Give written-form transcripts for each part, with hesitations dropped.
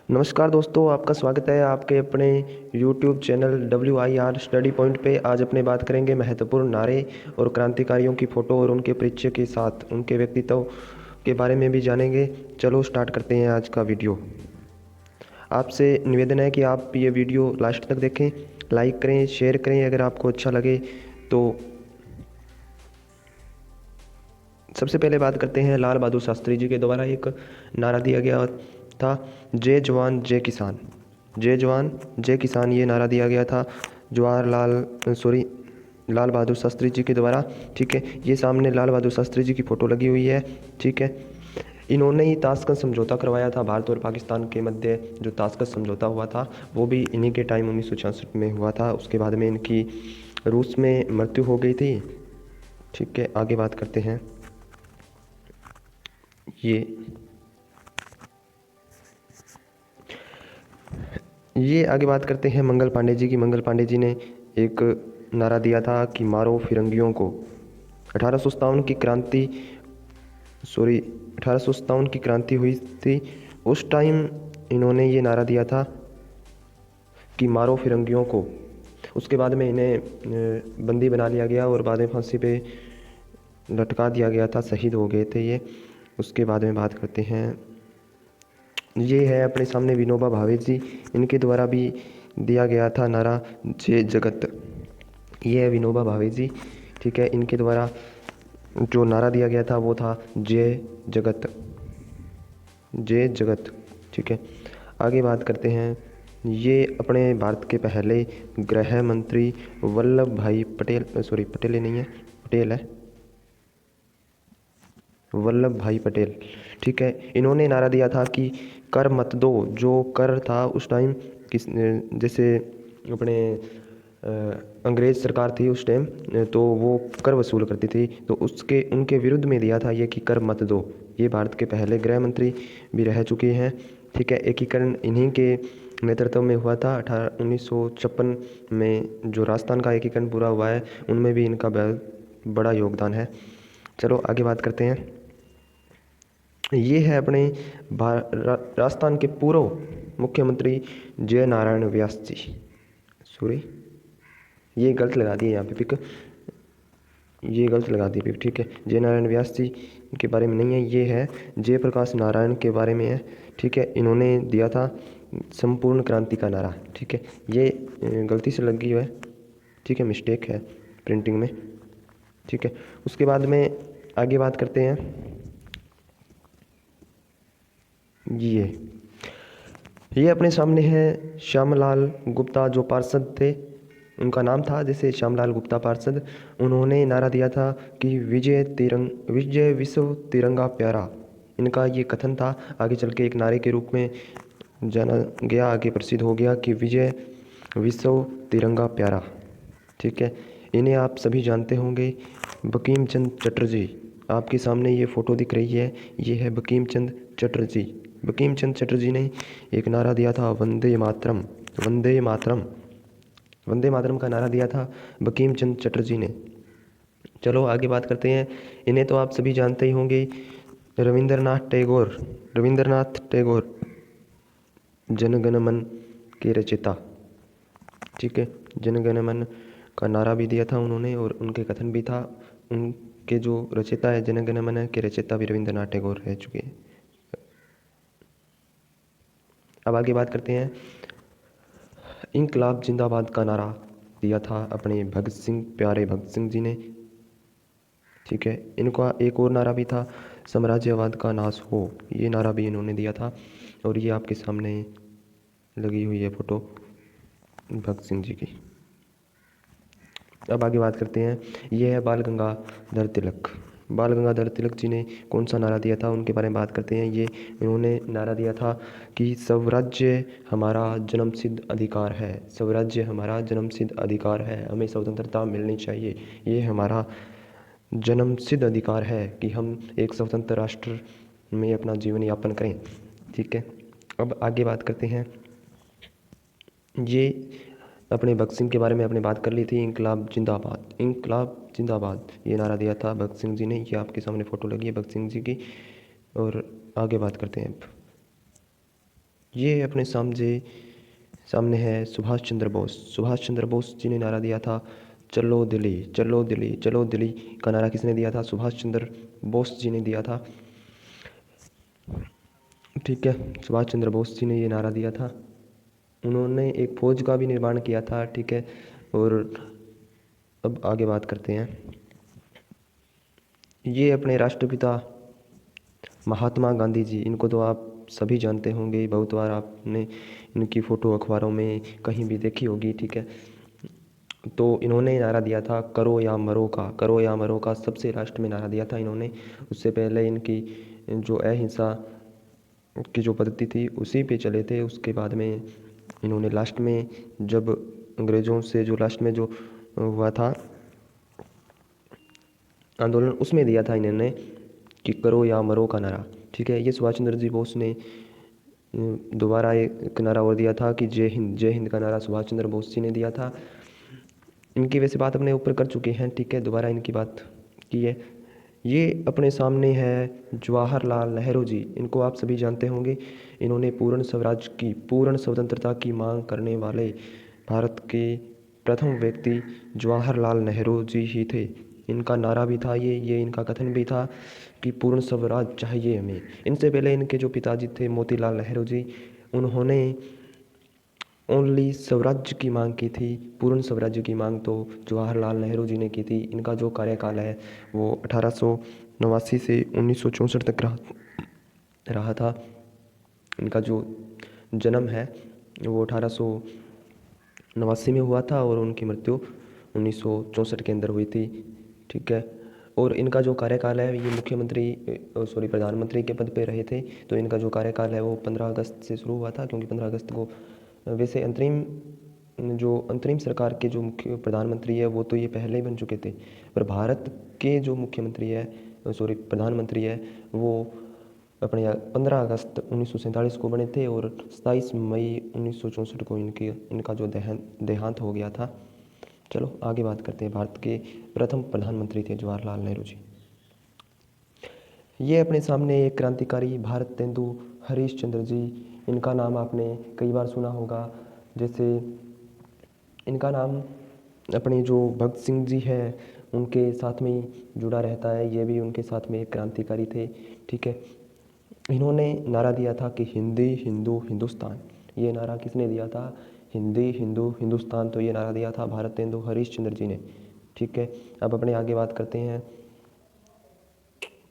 नमस्कार दोस्तों, आपका स्वागत है आपके अपने YouTube channel WIR study point पे। आज अपने बात करेंगे महत्वपूर्ण नारे और क्रांतिकारियों की फ़ोटो और उनके परिचय के साथ उनके व्यक्तित्व के बारे में भी जानेंगे। चलो स्टार्ट करते हैं आज का वीडियो। आपसे निवेदन है कि आप ये वीडियो लास्ट तक देखें, लाइक करें, शेयर करें अगर आपको अच्छा लगे तो। सबसे पहले बात करते हैं लाल बहादुर शास्त्री जी के द्वारा एक नारा दिया गया था, जय जवान जय किसान। जय जवान जय किसान ये नारा दिया गया था लाल बहादुर शास्त्री जी के द्वारा। ठीक है, ये सामने लाल बहादुर शास्त्री जी की फ़ोटो लगी हुई है। ठीक है, इन्होंने ही ताशकंद समझौता करवाया था भारत और पाकिस्तान के मध्य। जो ताशकंद समझौता हुआ था वो भी इन्हीं के टाइम 1966 में हुआ था। उसके बाद में इनकी रूस में मृत्यु हो गई थी। ठीक है, आगे बात करते हैं। ये आगे बात करते हैं मंगल पांडे जी की। मंगल पांडे जी ने एक नारा दिया था कि मारो फिरंगियों को। 1857 की क्रांति 1857 की क्रांति हुई थी। उस टाइम इन्होंने ये नारा दिया था कि मारो फिरंगियों को। उसके बाद में इन्हें बंदी बना लिया गया और बाद में फांसी पे लटका दिया गया था, शहीद हो गए थे ये। उसके बाद में बात करते हैं, ये है अपने सामने विनोबा भावे जी। इनके द्वारा भी दिया गया था नारा जय जगत। ये है विनोबा भावे जी। ठीक है, इनके द्वारा जो नारा दिया गया था वो था जय जगत, जय जगत। ठीक है, आगे बात करते हैं। ये अपने भारत के पहले गृह मंत्री वल्लभ भाई पटेल, पटेल ही नहीं है, पटेल है, वल्लभ भाई पटेल। ठीक है, इन्होंने नारा दिया था कि कर मत दो। जो कर था उस टाइम किस जैसे अपने अंग्रेज़ सरकार थी उस टाइम, तो वो कर वसूल करती थी, तो उसके उनके विरुद्ध में दिया था ये कि कर मत दो। ये भारत के पहले गृह मंत्री भी रह चुके हैं। ठीक है, एकीकरण इन्हीं के नेतृत्व में हुआ था। 1956 में जो राजस्थान का एकीकरण पूरा हुआ है उनमें भी इनका बहुत बड़ा योगदान है। चलो आगे बात करते हैं। ये है अपने राजस्थान के पूर्व मुख्यमंत्री जय नारायण व्यास जी। सॉरी, ये गलत लगा दिए यहाँ पे पिक, ये गलत लगा दी पिक। ठीक है, जय नारायण व्यास जी के बारे में नहीं है, ये है जयप्रकाश नारायण के बारे में है। ठीक है, इन्होंने दिया था संपूर्ण क्रांति का नारा। ठीक है, ये गलती से लगी हुआ है। ठीक है, मिस्टेक है प्रिंटिंग में। ठीक है, उसके बाद में आगे बात करते हैं। ये अपने सामने है श्यामलाल गुप्ता, जो पार्षद थे, उनका नाम था जैसे श्यामलाल गुप्ता पार्षद। उन्होंने नारा दिया था कि विजय विश्व तिरंगा प्यारा। इनका ये कथन था, आगे चल के एक नारे के रूप में जाना गया, आगे प्रसिद्ध हो गया कि विजय विश्व तिरंगा प्यारा। ठीक है, इन्हें आप सभी जानते होंगे, बंकिम चंद्र चटर्जी। आपके सामने ये फ़ोटो दिख रही है, ये है बंकिम चंद्र चटर्जी। बंकिम चंद्र चटर्जी ने एक नारा दिया था, वंदे मातरम। वंदे मातरम, वंदे मातरम का नारा दिया था बंकिम चंद्र चटर्जी ने। चलो आगे बात करते हैं। इन्हें तो आप सभी जानते ही होंगे, रविंद्रनाथ टैगोर। रविंद्रनाथ टैगोर जनगण मन के रचयिता। ठीक है, जनगण मन का नारा भी दिया था उन्होंने और उनके कथन भी था। उनके जो रचयिता है जनगण मन के रचयिता भी रविंद्रनाथ टैगोर रह चुके हैं। अब आगे बात करते हैं। इंकलाब जिंदाबाद का नारा दिया था अपने भगत सिंह, प्यारे भगत सिंह जी ने। ठीक है, इनका एक और नारा भी था, साम्राज्यवाद का नाश हो। ये नारा भी इन्होंने दिया था और ये आपके सामने लगी हुई है फ़ोटो भगत सिंह जी की। अब आगे बात करते हैं। ये है बाल गंगाधर तिलक। बाल गंगाधर तिलक जी ने कौन सा नारा दिया था उनके बारे में बात करते हैं। ये इन्होंने नारा दिया था कि स्वराज्य हमारा जन्मसिद्ध अधिकार है। स्वराज्य हमारा जन्मसिद्ध अधिकार है, हमें स्वतंत्रता मिलनी चाहिए। ये हमारा जन्मसिद्ध अधिकार है कि हम एक स्वतंत्र राष्ट्र में अपना जीवन यापन करें। ठीक है, अब आगे बात करते हैं। ये अपने भगत सिंह के बारे में आपने बात कर ली थी, इंकलाब जिंदाबाद, इंकलाब जिंदाबाद ये नारा दिया था भगत सिंह जी ने। ये आपके सामने फ़ोटो लगी है भगत सिंह जी की। और आगे बात करते हैं। अब ये अपने सामने है सुभाष चंद्र बोस। सुभाष चंद्र बोस जी ने नारा दिया था, चलो दिल्ली चलो दिल्ली चलो दिल्ली का नारा किसने दिया था? सुभाष चंद्र बोस जी ने दिया था। ठीक है, सुभाष चंद्र बोस जी ने ये नारा दिया था। उन्होंने एक फौज का भी निर्माण किया था। ठीक है, और अब आगे बात करते हैं। ये अपने राष्ट्रपिता महात्मा गांधी जी, इनको तो आप सभी जानते होंगे, बहुत बार आपने इनकी फ़ोटो अखबारों में कहीं भी देखी होगी। ठीक है, तो इन्होंने नारा दिया था, करो या मरो का। करो या मरो का सबसे लास्ट में नारा दिया था इन्होंने। उससे पहले इनकी जो अहिंसा की जो पद्धति थी उसी पे चले थे। उसके बाद में इन्होंने लास्ट में, जब अंग्रेज़ों से जो लास्ट में जो हुआ था आंदोलन, उसमें दिया था इन्होंने कि करो या मरो का नारा। ठीक है, ये सुभाष चंद्र जी बोस ने दोबारा एक नारा और दिया था कि जय हिंद का नारा सुभाष चंद्र बोस जी ने दिया था। इनकी वैसे बात अपने ऊपर कर चुके हैं। ठीक है, दोबारा इनकी बात की है। ये अपने सामने है जवाहरलाल नेहरू जी, इनको आप सभी जानते होंगे। इन्होंने पूर्ण स्वराज की, पूर्ण स्वतंत्रता की मांग करने वाले भारत के प्रथम व्यक्ति जवाहरलाल नेहरू जी ही थे। इनका नारा भी था ये इनका कथन भी था कि पूर्ण स्वराज चाहिए हमें। इनसे पहले इनके जो पिताजी थे मोतीलाल नेहरू जी, उन्होंने ओनली स्वराज्य की मांग की थी। पूर्ण स्वराज्य की मांग तो जवाहरलाल नेहरू जी ने की थी। इनका जो कार्यकाल है वो 1889 से 1964 तक रहा था। इनका जो जन्म है वो 1889 में हुआ था और उनकी मृत्यु 1964 के अंदर हुई थी। ठीक है, और इनका जो कार्यकाल है, ये प्रधानमंत्री के पद पे रहे थे। तो इनका जो कार्यकाल है वो 15 अगस्त से शुरू हुआ था, क्योंकि 15 अगस्त को वैसे अंतरिम सरकार के जो मुख्य प्रधानमंत्री है वो तो ये पहले ही बन चुके थे, पर भारत के जो प्रधानमंत्री है वो अपने 15 अगस्त 1947 को बने थे और 27 मई 1964 को इनका जो देहांत हो गया था। चलो आगे बात करते हैं। भारत के प्रथम प्रधानमंत्री थे जवाहरलाल नेहरू जी। ये अपने सामने एक क्रांतिकारी भारत तेंदु हरीश चंद्र जी, इनका नाम आपने कई बार सुना होगा। जैसे इनका नाम अपने जो भगत सिंह जी है उनके साथ में ही जुड़ा रहता है। ये भी उनके साथ में एक क्रांतिकारी थे। ठीक है, इन्होंने नारा दिया था कि हिंदी हिंदू हिंदुस्तान। ये नारा किसने दिया था? हिंदी हिंदू हिंदुस्तान। तो ये नारा दिया था भारत तेंदु हरीश चंद्र जी ने। ठीक है, अब अपने आगे बात करते हैं।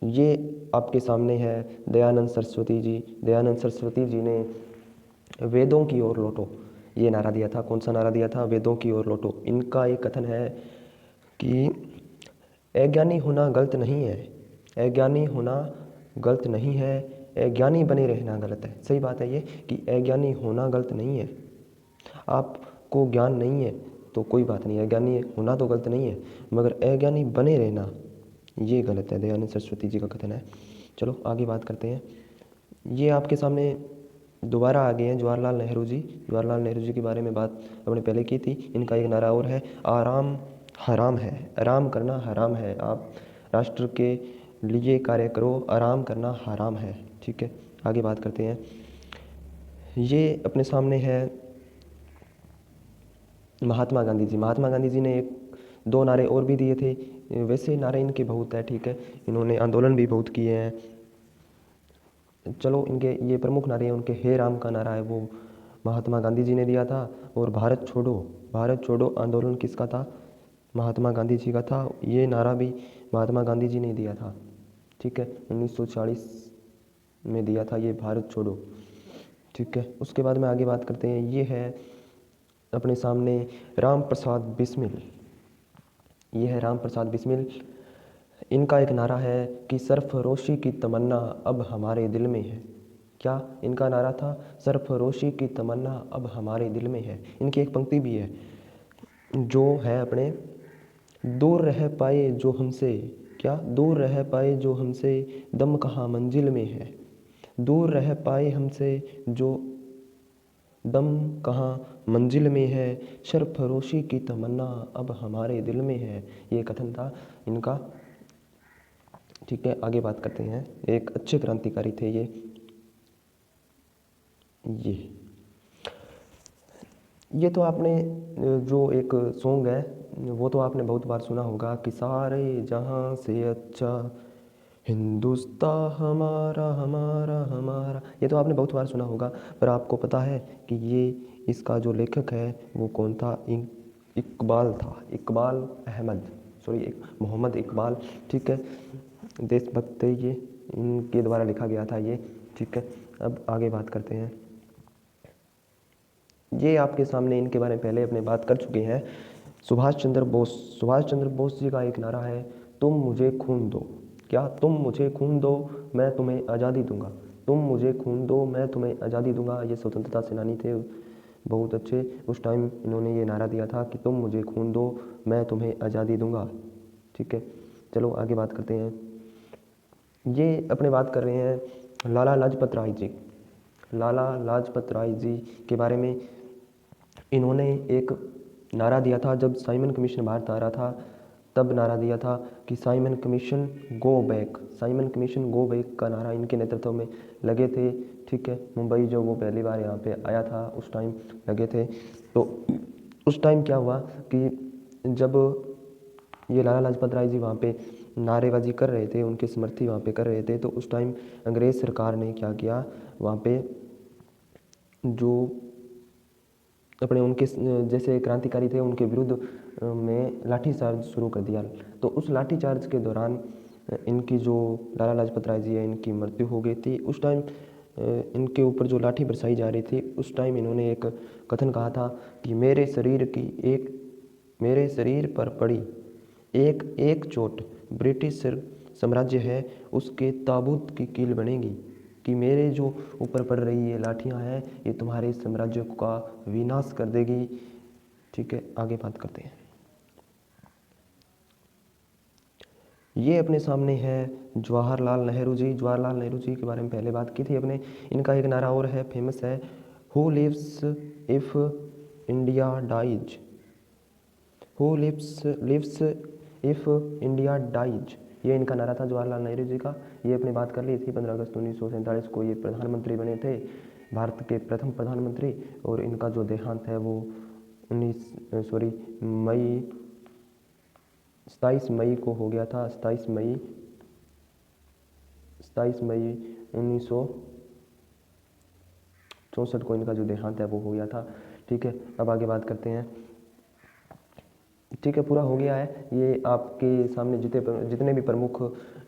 ये आपके सामने है दयानंद सरस्वती जी। दयानंद सरस्वती जी ने वेदों की ओर लौटो ये नारा दिया था। कौन सा नारा दिया था? वेदों की ओर लौटो। इनका एक कथन है कि अज्ञानी होना गलत नहीं है, अज्ञानी होना गलत नहीं है, अज्ञानी बने रहना गलत है। सही बात है ये कि अज्ञानी होना गलत नहीं है। आपको ज्ञान नहीं है तो कोई बात नहीं, अज्ञानी होना तो गलत नहीं है, मगर अज्ञानी बने रहना ये गलत है। दयानंद सरस्वती जी का कथन है। चलो आगे बात करते हैं। ये आपके सामने दोबारा आ गए हैं जवाहरलाल नेहरू जी। जवाहरलाल नेहरू जी के बारे में बात हमने पहले की थी। इनका एक नारा और है, आराम हराम है। आराम करना हराम है। आप राष्ट्र के लिए कार्य करो, आराम करना हराम है। ठीक है, आगे बात करते हैं। ये अपने सामने है महात्मा गांधी जी। महात्मा गांधी जी ने दो नारे और भी दिए थे। वैसे नारे इनके बहुत है। ठीक है, इन्होंने आंदोलन भी बहुत किए हैं। चलो इनके ये प्रमुख नारे हैं। उनके हे राम का नारा है वो महात्मा गांधी जी ने दिया था। और भारत छोड़ो आंदोलन किसका था? महात्मा गांधी जी का था। ये नारा भी महात्मा गांधी जी ने दिया था। ठीक है, 1940 में दिया था ये भारत छोड़ो। ठीक है, उसके बाद में आगे बात करते हैं। ये है अपने सामने राम प्रसाद बिस्मिल। ये है राम प्रसाद बिस्मिल। इनका एक नारा है कि सरफरोशी की तमन्ना अब हमारे दिल में है। क्या इनका नारा था? सरफरोशी की तमन्ना अब हमारे दिल में है। इनकी एक पंक्ति भी है जो है अपने, दूर रह पाए जो हमसे, क्या दूर रह पाए जो हमसे, दम कहाँ मंजिल में है। दूर रह पाए हमसे जो, दम कहाँ मंजिल में है, सरफरोशी की तमन्ना अब हमारे दिल में है। ये कथन था इनका। ठीक है, आगे बात करते हैं। एक अच्छे क्रांतिकारी थे ये। ये तो आपने जो एक सॉन्ग है वो तो आपने बहुत बार सुना होगा कि सारे जहां से अच्छा हिंदुस्तान हमारा हमारा हमारा। ये तो आपने बहुत बार सुना होगा, पर आपको पता है कि ये इसका जो लेखक है वो कौन था? इकबाल था, इकबाल अहमद, सॉरी मोहम्मद इकबाल। ठीक है, देशभक्त थे ये, इनके द्वारा लिखा गया था ये। ठीक है, अब आगे बात करते हैं। ये आपके सामने इनके बारे में पहले अपने बात कर चुके हैं। सुभाष चंद्र बोस, सुभाष चंद्र बोस जी का एक नारा है, तुम मुझे खून दो। क्या? तुम मुझे खून दो, मैं तुम्हें आज़ादी दूंगा। तुम मुझे खून दो, मैं तुम्हें आज़ादी दूंगा। ये स्वतंत्रता सेनानी थे बहुत अच्छे। उस टाइम इन्होंने ये नारा दिया था कि तुम मुझे खून दो, मैं तुम्हें आज़ादी दूंगा। ठीक है, चलो आगे बात करते हैं। ये अपने बात कर रहे हैं लाला लाजपत राय जी। लाला लाजपत राय जी के बारे में इन्होंने एक नारा दिया था जब साइमन कमीशन भारत आ रहा था, तब नारा दिया था कि Simon commission go back, Simon commission go back का नारा इनके नेतृत्व में लगे थे। ठीक है, मुंबई जो वो पहली बार यहाँ पे आया था उस टाइम लगे थे। तो उस टाइम क्या हुआ कि जब ये लाला लाजपत राय जी वहाँ पे नारेबाजी कर रहे थे, उनके समर्थी वहाँ पे कर रहे थे, तो उस टाइम अंग्रेज़ सरकार ने क्या किया, वहाँ पे जो अपने उनके जैसे क्रांतिकारी थे उनके विरुद्ध में लाठीचार्ज शुरू कर दिया। तो उस लाठीचार्ज के दौरान इनकी जो लाला लाजपत राय जी है इनकी मृत्यु हो गई थी। उस टाइम इनके ऊपर जो लाठी बरसाई जा रही थी उस टाइम इन्होंने एक कथन कहा था कि मेरे शरीर पर पड़ी एक एक चोट ब्रिटिश साम्राज्य है उसके ताबूत की कील बनेगी, कि मेरे जो ऊपर पड़ रही ये लाठियाँ हैं ये तुम्हारे साम्राज्य का विनाश कर देगी। ठीक है, आगे बात करते हैं। ये अपने सामने है जवाहरलाल नेहरू जी। जवाहरलाल नेहरू जी के बारे में पहले बात की थी अपने। इनका एक नारा और है, फेमस है, who lives if India dies, who lives if India dies. ये इनका नारा था जवाहरलाल नेहरू जी का। ये अपनी बात कर ली थी 15 अगस्त 1947 को ये प्रधानमंत्री बने थे, भारत के प्रथम प्रधानमंत्री। और इनका जो देहांत है वो 27 मई को हो गया था। 27 मई 1964 को इनका जो देहांत है वो हो गया था। ठीक है, अब आगे बात करते हैं। ठीक है, पूरा हो गया है। ये आपके सामने जितने भी प्रमुख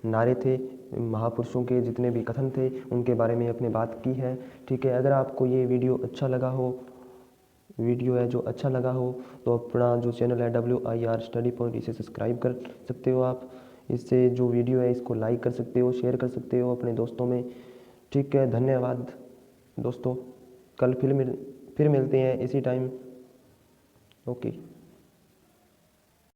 नारे थे, महापुरुषों के जितने भी कथन थे, उनके बारे में अपने बात की है। ठीक है, अगर आपको ये वीडियो है जो अच्छा लगा हो तो अपना जो चैनल है WIR स्टडी पॉइंट, इसे सब्सक्राइब कर सकते हो आप। इससे जो वीडियो है इसको लाइक कर सकते हो, शेयर कर सकते हो अपने दोस्तों में। ठीक है, धन्यवाद दोस्तों। कल फिर मिलते हैं इसी टाइम। ओके।